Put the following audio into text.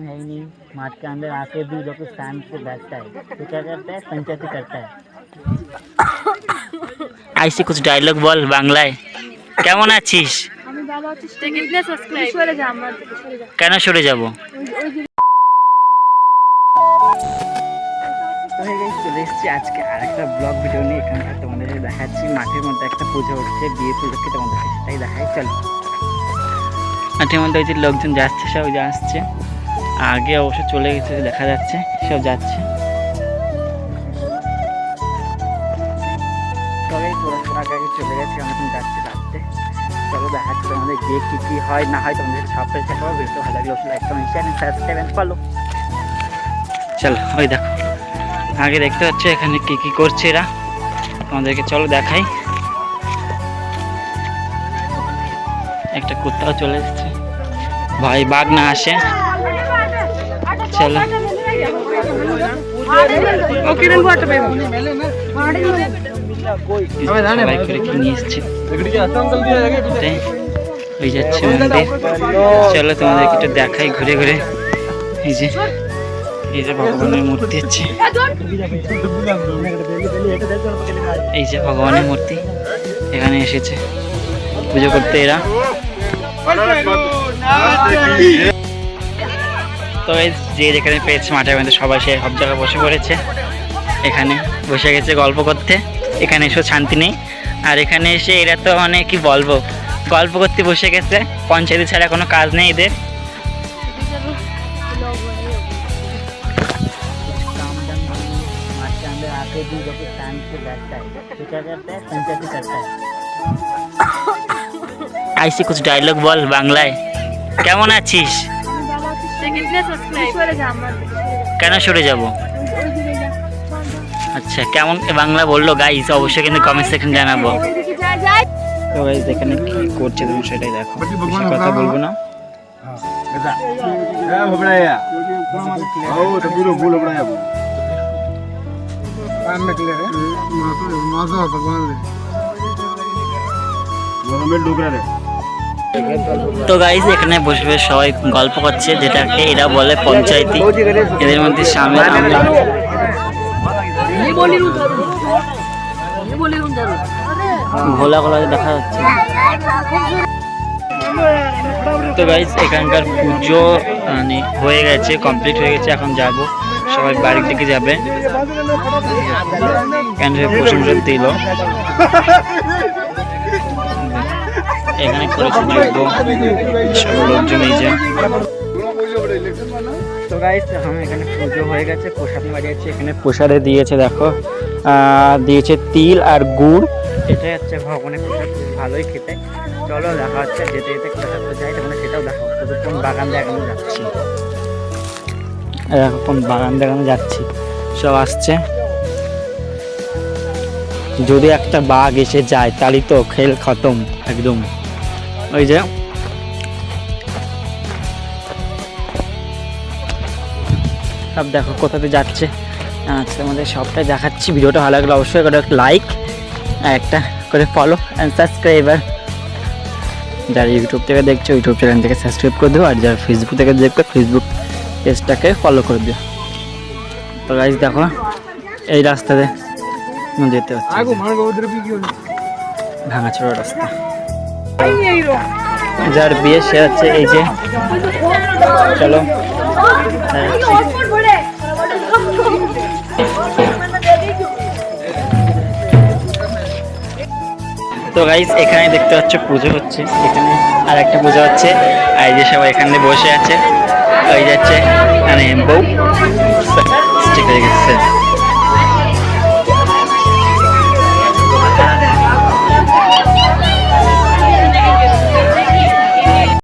है ही नहीं, माठ के अंदर आके भी लोग शांत से बैठता है, तो क्या करता है, पंचायती करता है। ऐसे कुछ डायलॉग बोल বাংলায়। কেমন আছিস? আমি ভালো আছি। কিতনে সাবস্ক্রাইব সরে যা আমরা সরে যা। কেন সরে যাব? তো হয়ে গেছে, চলে এসেছি আজকে আরেকটা ব্লগ ভিডিও নিয়ে। এখানকার তোমাদের দেখাচ্ছি মাঠের মধ্যে একটা পুজো হচ্ছে, বিয়ে পুজোকে তোমাদেরকে সেটাই দেখাই। চলো, মাঠের মধ্যে ওই যে লোকজন যাচ্ছে, সব আসছে, আগে অবশ্য চলে গেছে, দেখা যাচ্ছে সব যাচ্ছে। সবাই পড়াশোনা আগে চলে গেছে, আমি এখন যাচ্ছি রাখতে। চলো দেখাচ্ছি তোমাদের গিয়ে কী কী হয় না হয় তোমাদের সবটাই দেখাবো। ভিডিও ভালো লাগলে অবশ্যই like comment share subscribe and follow. চলো, ওই দেখো আগে দেখতে পাচ্ছ এখানে কি কি করছে এরা, তোমাদেরকে চলো দেখাই। একটা কুত্তাও চলে এসেছে, ভাই বাঘ না আসে। চলো, সবাই করে কি নিয়ে এসছে, ওই যাচ্ছে মন্দির। চলো তোমাদেরকে একটু দেখাই ঘুরে ঘুরে। এই যে ভগবানের মূর্তি হচ্ছে, এই যে ভগবানের মূর্তি এখানে এসেছে পুজো করতে এরা। তো যে যেখানে পেয়েছে মাঠের মধ্যে সবাই সে সব জায়গায় বসে পড়েছে, এখানে বসে গেছে গল্প করতে। এখানে এসে শান্তি নেই, আর এখানে এসে এরা তো মানে কি বলবো, গল্প করতে বসে গেছে। পঞ্চায়েত ছাড়া কোনো কাজ নেই এদের। आके भी लोग शांत से बैठता है, तो क्या करता है, पंचायती करता है। ऐसे कुछ डायलॉग बोल বাংলায়। কেমন আছিস? আমি ভালো আছি। কিতনে সাবস্ক্রাইব সরে যা আমরা কেন সরে যাব? আচ্ছা, কেমন বাংলা বললো গাইস অবশ্যই কিন্তু কমেন্ট সেকশন জানাবো। তো গাইস এখানে কি করছে তুমি সেটাই দেখো, বেশি কথা বলবো না। হ্যাঁ ভবড়ায়া ও তো পুরো ভুল ভবড়ায়া कान निकले रे मासा भगवान रे গরমে ডুবরা রে। তো গাইস এখানে বসে বসে সবাই গল্প করছে, যেটাকে এরা বলে পঞ্চায়েতি। এদের মধ্যে সামনে আমরা ঘোলা ঘোলা দেখা যাচ্ছে। তো গাইস এখানকার পুজো মানে হয়ে গেছে, কমপ্লিট হয়ে গেছে। এখন যাব, সবাই বাড়ির দিকে যাবে। কেন প্রশংসা দিল এখানে করেছে যোগ্য সব লোকজন। এই যে তো গাইস এখন এখানে পুজো হয়ে গেছে, প্রসাদ বাড়িয়েছে। এখানে প্রসাদে দিয়েছে দেখো, দিয়েছে তিল আর গুড়। এটাই হচ্ছে ভগবানের প্রসাদ, ভালোই খেতে। চলো দেখা হচ্ছে যেতে যেতে কোথাও যাই, তখন সেটাও দেখো। কোন বাগান দেখানো যাচ্ছি, এখন বাগান দেখানো যাচ্ছি, সব আসছে। যদি একটা বাঘ এসে যায় তাহলে তো খেল খতম একদম। ওই যে সব দেখো কোথাতে যাচ্ছে। আচ্ছা, আমাদের সবটাই দেখাচ্ছি। ভিডিওটা ভালো লাগলে অবশ্যই করে একটা লাইক আর একটা করে ফলো অ্যান্ড সাবস্ক্রাইবার। যারা ইউটিউব থেকে দেখছো ইউটিউব চ্যানেল থেকে সাবস্ক্রাইব করে দেবো, আর যারা ফেসবুক থেকে দেখবে ফেসবুক পেজটাকে ফলো করে দিও। তো গাইস দেখো এই রাস্তাতে যেতে হচ্ছে, ভাঙাচোরা রাস্তা। যার বিয়ে সে হচ্ছে এই যে। চলো তো গাইস এখানে দেখতে পাচ্ছ পুজো হচ্ছে, এখানে আর একটা পুজো হচ্ছে। আর এই যে সবাই এখানে বসে আছে, ওই যাচ্ছে মানে বউ ঠিক হয়ে গেছে।